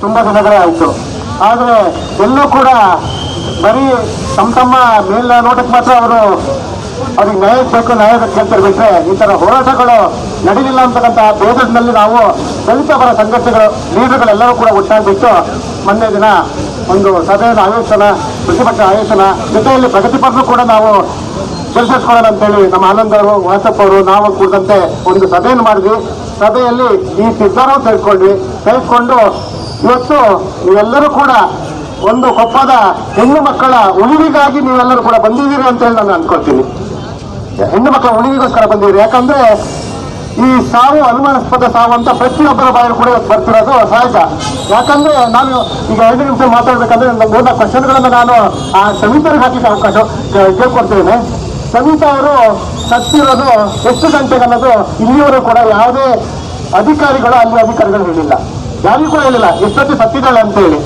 ತುಂಬ ದಿನಗಳೇ ಆಯಿತು. ಆದರೆ ಎಲ್ಲೂ ಕೂಡ ಬರೀ ತಮ್ಮ ಮೇಲ್ನೋಟಕ್ಕೆ ಮಾತ್ರ ಅವ್ರಿಗೆ ನ್ಯಾಯ ಬೇಕು ನ್ಯಾಯ ಕೇಳ್ತಾರೆ ಬಿಟ್ಟರೆ ಈ ಥರ ಹೋರಾಟಗಳು ನಡೀಲಿಲ್ಲ ಅಂತಕ್ಕಂಥ ಭೇದದಲ್ಲಿ ನಾವು ದಲಿತ ಪರ ಸಂಘಟನೆಗಳು ಲೀಡರ್ಗಳೆಲ್ಲರೂ ಕೂಡ ಒಟ್ಟಾಗಿಬಿಟ್ಟು ಮೊನ್ನೆ ದಿನ ಒಂದು ಸಭೆಯನ್ನು ಆಯೋಜನ ಪ್ರತಿಭಟನೆ ಆಯೋಜನ ಜೊತೆಯಲ್ಲಿ ಪ್ರಗತಿಪರರು ಕೂಡ ನಾವು ಕೆಲಸಿಸ್ಕೊಳ್ಳೋಣ ಅಂತೇಳಿ ನಮ್ಮ ಆನಂದ್ ಅವರು ವಾಸಪ್ಪ ಅವರು ನಾವು ಕೂಡಂತೆ ಒಂದು ಸಭೆಯನ್ನು ಮಾಡಿದ್ವಿ. ಸಭೆಯಲ್ಲಿ ಈ ನಿರ್ಧಾರ ತೆಗೆದುಕೊಂಡು ಇವತ್ತು ನೀವೆಲ್ಲರೂ ಕೂಡ ಒಂದು ಕೊಪ್ಪದ ಹೆಣ್ಣು ಮಕ್ಕಳ ಉಳಿವಿಗಾಗಿ ನೀವೆಲ್ಲರೂ ಕೂಡ ಬಂದಿದ್ದೀರಿ ಅಂತ ಹೇಳಿ ನಾನು ಅನ್ಕೊಳ್ತೀನಿ. ಹೆಣ್ಣು ಮಕ್ಕಳ ಉಳಿವಿಗೋಸ್ಕರ ಬಂದಿದ್ದೀರಿ. ಯಾಕಂದ್ರೆ ಈ ಸಾವು ಅನುಮಾನಾಸ್ಪದ ಸಾವು ಅಂತ ಪ್ರತಿಯೊಬ್ಬರ ಬಾಯಲ್ಲಿ ಕೂಡ ಬರ್ತಿರೋದು ಸಹಜ. ಯಾಕಂದ್ರೆ ನಾನು ಈಗ 2 ನಿಮಿಷ ಮಾತಾಡ್ಬೇಕಂದ್ರೆ ನನ್ನ 3 ಕ್ವಶನ್ಗಳನ್ನು ನಾನು ಆ ಸಮಿತಿಯವ್ರಿಗೆ ಹಾಕಲಿಕ್ಕೆ ಅವಕಾಶ ಕೇಳ್ಕೊಡ್ತೇನೆ. ಸಮಿತಿ ಅವರು ಸತ್ತಿರೋದು ಎಷ್ಟು ಗಂಟೆಗೆ ಅನ್ನೋದು ಇಲ್ಲಿಯವರು ಕೂಡ ಯಾವುದೇ ಅಧಿಕಾರಿಗಳು ಹೇಳಿಲ್ಲ, ಯಾರಿಗೂ ಕೂಡ ಹೇಳಿಲ್ಲ ಎಷ್ಟೊತ್ತಿ ಸತ್ತಿದ್ದಾಳೆ ಅಂತ ಹೇಳಿ.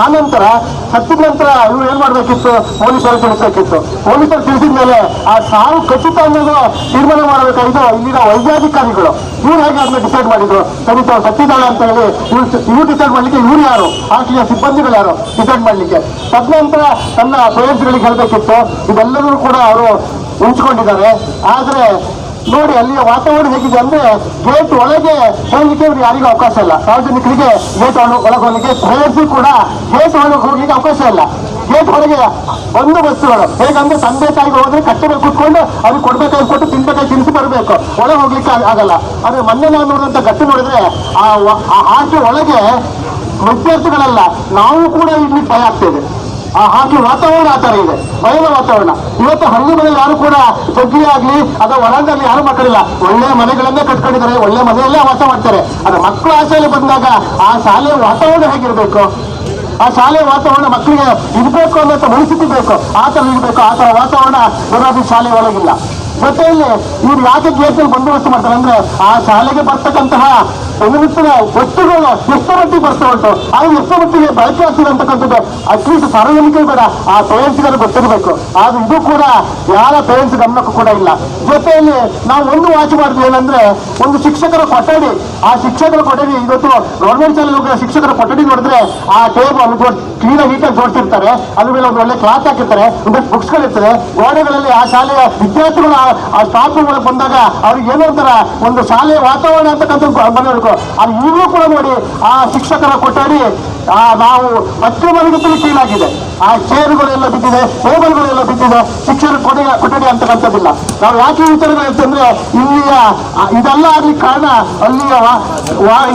ಆನಂತರ ಸತ್ತಿದ ನಂತರ ಇವ್ರು ಏನ್ ಮಾಡ್ಬೇಕಿತ್ತು, ಪೊಲೀಸರು ತಿಳಿಸ್ಬೇಕಿತ್ತು. ಪೊಲೀಸರು ತಿಳಿಸಿದ ಮೇಲೆ ಆ ಸಾವು ಖಚಿತ ಅನ್ನೋದು ತೀರ್ಮಾನ ಮಾಡಬೇಕಾಗಿದ್ದು ಇಲ್ಲಿನ ವೈದ್ಯಾಧಿಕಾರಿಗಳು. ಇವ್ರು ಹೇಗೆ ಅದನ್ನ ಡಿಸೈಡ್ ಮಾಡಿದ್ರು, ಸರಿ ತಾವು ಸತ್ತಿದ್ದಾಳೆ ಅಂತ ಹೇಳಿ ಇವ್ರು ಡಿಸೈಡ್ ಮಾಡ್ಲಿಕ್ಕೆ ಇವ್ರು ಯಾರು, ಹಾಸ್ಟೆಲಿನ ಸಿಬ್ಬಂದಿಗಳು ಯಾರು ಡಿಸೈಡ್ ಮಾಡ್ಲಿಕ್ಕೆ. ತದನಂತರ ತನ್ನ ಪೇರೆಂಟ್ಸ್ಗಳಿಗೆ ಹೇಳ್ಬೇಕಿತ್ತು. ಇದೆಲ್ಲರೂ ಕೂಡ ಅವರು ಉಂಚ್ಕೊಂಡಿದ್ದಾರೆ. ಆದ್ರೆ ನೋಡಿ ಅಲ್ಲಿಯ ವಾತಾವರಣ ಹೇಗಿದೆ ಅಂದ್ರೆ ಗೇಟ್ ಒಳಗೆ ಹೋಗ್ಲಿಕ್ಕೆ ಇವ್ರು ಯಾರಿಗೂ ಅವಕಾಶ ಇಲ್ಲ. ಸಾರ್ವಜನಿಕರಿಗೆ ಗೇಟ್ ಒಳಗೆ ಹೋಗ್ಲಿಕ್ಕೆ, ಪ್ರೇಯರ್ಸಿ ಕೂಡ ಗೇಟ್ ಒಳಗೆ ಹೋಗ್ಲಿಕ್ಕೆ ಅವಕಾಶ ಇಲ್ಲ. ಗೇಟ್ ಹೊರಗೆ ಒಂದು ಬಸ್ಸುಗಳು ಹೇಗಂದ್ರೆ ತಂದೆ ತಾಯಿಗೆ ಹೋದ್ರೆ ಕಟ್ಟಬೇಕು ಕೂತ್ಕೊಂಡು ಅವ್ರಿಗೆ ಕೊಡ್ಬೇಕಾಗಿ ಕೊಟ್ಟು ತಿನ್ಬೇಕಾಗಿ ತಿನ್ನಿಸಿ ಬರಬೇಕು, ಒಳಗೆ ಹೋಗ್ಲಿಕ್ಕೆ ಆಗಲ್ಲ. ಆದ್ರೆ ಮೊನ್ನೆ ನಾವು ನೋಡಿದಂತ ಗಟ್ಟಿ ನೋಡಿದ್ರೆ ಆ ಹಾಕಿ ಒಳಗೆ ವಿದ್ಯಾರ್ಥಿಗಳಲ್ಲ ನಾವು ಕೂಡ ಇಲ್ಲಿ ಭಯ ಆಗ್ತೇವೆ. ಆ ಹಾಕಿ ವಾತಾವರಣ ಆ ತರ ಇದೆ, ಭಯದ ವಾತಾವರಣ. ಇವತ್ತು ಹಳ್ಳಿ ಮನೆಯಲ್ಲಿ ಯಾರು ಕೂಡ ಜಗ್ಗಿ ಆಗ್ಲಿ ಅಥವಾ ಒಳಗಲ್ಲಿ ಯಾರು ಮಕ್ಕಳಿಲ್ಲ, ಒಳ್ಳೆ ಮನೆಗಳನ್ನೇ ಕಟ್ಕೊಂಡಿದ್ದಾರೆ, ಒಳ್ಳೆ ಮನೆಯಲ್ಲೇ ವಾಸ ಮಾಡ್ತಾರೆ. ಆದ್ರೆ ಮಕ್ಕಳು ಆಸೆಯಲ್ಲಿ ಬಂದಾಗ ಆ ಶಾಲೆಯ ವಾತಾವರಣ ಹೇಗಿರ್ಬೇಕು, ಆ ಶಾಲೆಯ ವಾತಾವರಣ ಮಕ್ಕಳಿಗೆ ಇರ್ಬೇಕು ಅನ್ನೋ ಮನಸ್ಥಿತಿ ಬೇಕು, ಆ ತರ ಇರ್ಬೇಕು. ಆ ತರ ವಾತಾವರಣ ಬರೋದು ಶಾಲೆ ಒಳಗಿಲ್ಲ. ಜೊತೆಯಲ್ಲಿ ಇವ್ರು ಯಾಕೆ ಗೇಟ್ನಲ್ಲಿ ಬಂದೋಬಸ್ತು ಮಾಡ್ತಾರೆ ಅಂದ್ರೆ ಆ ಶಾಲೆಗೆ ಬರ್ತಕ್ಕಂತಹ ಪ್ರತಿನಿತ್ಯದ ವಸ್ತುಗಳು ಎಷ್ಟು ಮಟ್ಟಿಗೆ ಬರ್ತಾ ಉಂಟು, ಅದು ಎಷ್ಟು ಮಟ್ಟಿಗೆ ಬಳಕೆ ಆಗ್ತದೆ ಅಂತಕ್ಕಂಥದ್ದು ಅಟ್ಲೀಸ್ಟ್ ಸಾರ್ವಜನಿಕರು ಬೇಡ, ಆ ಪೇರೆಂಟ್ಸ್ಗಳು ಗೊತ್ತಿರಬೇಕು. ಆದ್ರೆ ಇದು ಕೂಡ ಯಾರ ಪೇರೆಂಟ್ಸ್ ಗಮನಕ್ಕೂ ಕೂಡ ಇಲ್ಲ. ಜೊತೆಯಲ್ಲಿ ನಾವು ಒಂದು ವಾಚ್ ಮಾಡಿದ್ವಿ ಏನಂದ್ರೆ ಒಂದು ಶಿಕ್ಷಕರ ಕೊಠಡಿ, ಆ ಶಿಕ್ಷಕರ ಕೊಠಡಿ ಇವತ್ತು ಗೌರ್ಮೆಂಟ್ ಶಾಲೆ ಶಿಕ್ಷಕರ ಕೊಠಡಿ ನೋಡಿದ್ರೆ ಆ ಟೇಬಲ್ ಕ್ಲೀನಾಗಿ ನೀಟಾಗಿ ಜೋಡಿಸಿರ್ತಾರೆ, ಅದ್ರ ಮೇಲೆ ಒಂದು ಒಳ್ಳೆ ಕ್ಲಾಸ್ ಹಾಕಿರ್ತಾರೆ, ಒಂದಷ್ಟು ಬುಕ್ಸ್ಗಳಿರ್ತದೆ ಗೋಡೆಗಳಲ್ಲಿ. ಆ ಶಾಲೆಯ ವಿದ್ಯಾರ್ಥಿಗಳು ಆ ಸ್ಟಾಫ್ ರೂಮ್ಗಳಿಗೆ ಬಂದಾಗ ಅವ್ರಿಗೆ ಏನೋ ಒಂಥರ ಒಂದು ಶಾಲೆಯ ವಾತಾವರಣ ಅಂತಕ್ಕಂಥ ಬರಬೇಕು. ಅದು ಈಗಲೂ ಕೂಡ ನೋಡಿ ಆ ಶಿಕ್ಷಕರ ಕೊಠಡಿ ನಾವು ಮತ್ತೆ ಮನೆಗಟ್ಟಲ್ಲಿ ಕ್ಲೀನ್ ಆಗಿದೆ. ಆ ಚೇರುಗಳೆಲ್ಲ ಬಿದ್ದಿದೆ, ಟೇಬಲ್ಗಳೆಲ್ಲ ಬಿದ್ದಿದೆ, ಶಿಕ್ಷಕರ ಕೊಠಡಿ ಅಂತಕ್ಕಂಥದ್ದಿಲ್ಲ. ನಾವು ಯಾಕೆ ಈ ವಿಚಾರಗಳು ಹೇಳ್ತಂದ್ರೆ ಇಲ್ಲಿಯ ಇದೆಲ್ಲ ಆಗ್ಲಿಕ್ಕೆ ಕಾರಣ ಅಲ್ಲಿಯ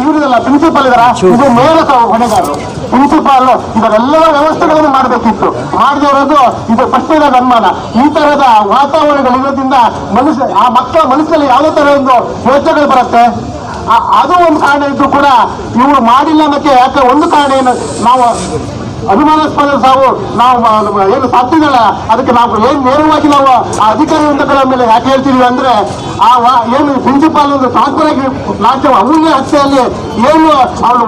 ಇವರಿದಲ್ಲ ಪ್ರಿನ್ಸಿಪಾಲ್ ಇದರ ಇದು ನೇರ ಹೊಣೆಗಾರರು. ಪ್ರಿನ್ಸಿಪಾಲ್ ಇದರೆಲ್ಲ ವ್ಯವಸ್ಥೆಗಳನ್ನು ಮಾಡಬೇಕಿತ್ತು, ಮಾಡದೇ ಇರೋದು ಇದು ಪ್ರಶ್ನೆಯಾದ ಅನುಮಾನ. ಈ ತರಹದ ವಾತಾವರಣಗಳು ಇರೋದ್ರಿಂದ ಆ ಮಕ್ಕಳ ಮನಸ್ಸಲ್ಲಿ ಯಾವುದೇ ತರ ಒಂದು ಯೋಚನೆಗಳು ಬರುತ್ತೆ. ಅದು ಒಂದು ಕಾರಣ ಇದ್ದು ಕೂಡ ಇವರು ಮಾಡಿಲ್ಲ ಅನ್ನೋಕ್ಕೆ ಯಾಕೆ ಒಂದು ಕಾರಣ ಏನು, ನಾವು ಅನುಮಾನಾಸ್ಪದ ಸಾವು ನಾವು ಏನು ಸಾಧ್ಯಗಳ ಅದಕ್ಕೆ ನಾವು ಏನು ನೇರವಾಗಿ ನಾವು ಆ ಅಧಿಕಾರಿ ವೃಂದಗಳ ಮೇಲೆ ಯಾಕೆ ಹೇಳ್ತೀವಿ ಅಂದ್ರೆ ಏನು ಪ್ರಿನ್ಸಿಪಾಲ್ ಒಂದು ಟ್ರಾನ್ಸ್ಫರ್ ಆಗಿ ಲಾಸ್ಟ್ ಅಮೂಲ್ಯ ಹತ್ಯೆಯಲ್ಲಿ ಏನು ಅವರು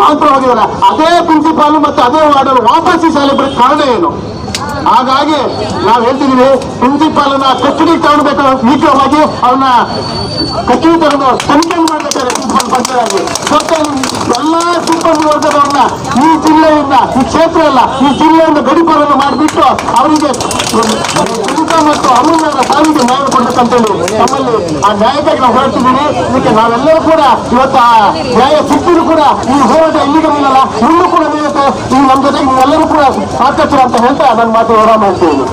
ಟ್ರಾನ್ಸ್ಫರ್ ಹೋಗಿದ್ದಾರೆ ಅದೇ ಪ್ರಿನ್ಸಿಪಾಲ್ ಮತ್ತೆ ಅದೇ ವಾರ್ಡಲ್ಲಿ ವಾಪಸ್ ಈ ಶಾಲೆ ಬರೋಕ್ಕೆ ಕಾರಣ ಏನು. ಹಾಗಾಗಿ ನಾವು ಹೇಳ್ತಿದೀವಿ ಪ್ರಿನ್ಸಿಪಾಲ್ ಅನ್ನ ಕಸ್ಟಡಿ ತಗೊಳ್ಬೇಕು, ಈಗವಾಗಿ ಅವನ್ನ ಕಸ್ಟಡಿ ತಗೊಂಡು ತನಿಖೆ ಮಾಡ್ಬೇಕಾದ್ರೆ ಪ್ರಿನ್ಸಿಪಾಲ್ ಬಂದಾಗಿ ಮತ್ತೆ ಎಲ್ಲಾ ಸಿಬ್ಬಂದಿ ವರ್ಗದವ್ರನ್ನ ಈ ಜಿಲ್ಲೆಯಿಂದ, ಈ ಕ್ಷೇತ್ರ ಅಲ್ಲ ಈ ಜಿಲ್ಲೆಯಿಂದ ಗಡಿಪಾರನ್ನು ಮಾಡಿಬಿಟ್ಟು ಅವರಿಗೆ ಮತ್ತು ಅಮೂಲ್ಯದ ಸಾವಿಗೆ ನ್ಯಾಯ ಕೊಡ್ಬೇಕಂತೇಳಿ ನಮ್ಮಲ್ಲಿ ಆ ನ್ಯಾಯಕ್ಕಾಗಿ ನಾವು ಹೊರಡ್ತಿದ್ದೀವಿ. ಇದಕ್ಕೆ ನಾವೆಲ್ಲರೂ ಕೂಡ ಇವತ್ತು ಆ ನ್ಯಾಯ ಸಿಕ್ಕಿದ್ರು ಕೂಡ ಈ ಹೋರಾಟ ಇಲ್ಲಿಗೆ ನಿಲ್ಲಲ್ಲ, ಇನ್ನೂ ಕೂಡ ನಿಲ್ಲುತ್ತೆ. ಈ ನಮ್ಮ ಜೊತೆಗೆ ನೀವೆಲ್ಲರೂ ಕೂಡ ಸಾಕಷ್ಟು ಅಂತ ಹೇಳ್ತಾ ನನ್ನ ಮಾತು ಹೊರ ಮಾಡ್ತೀವಿ.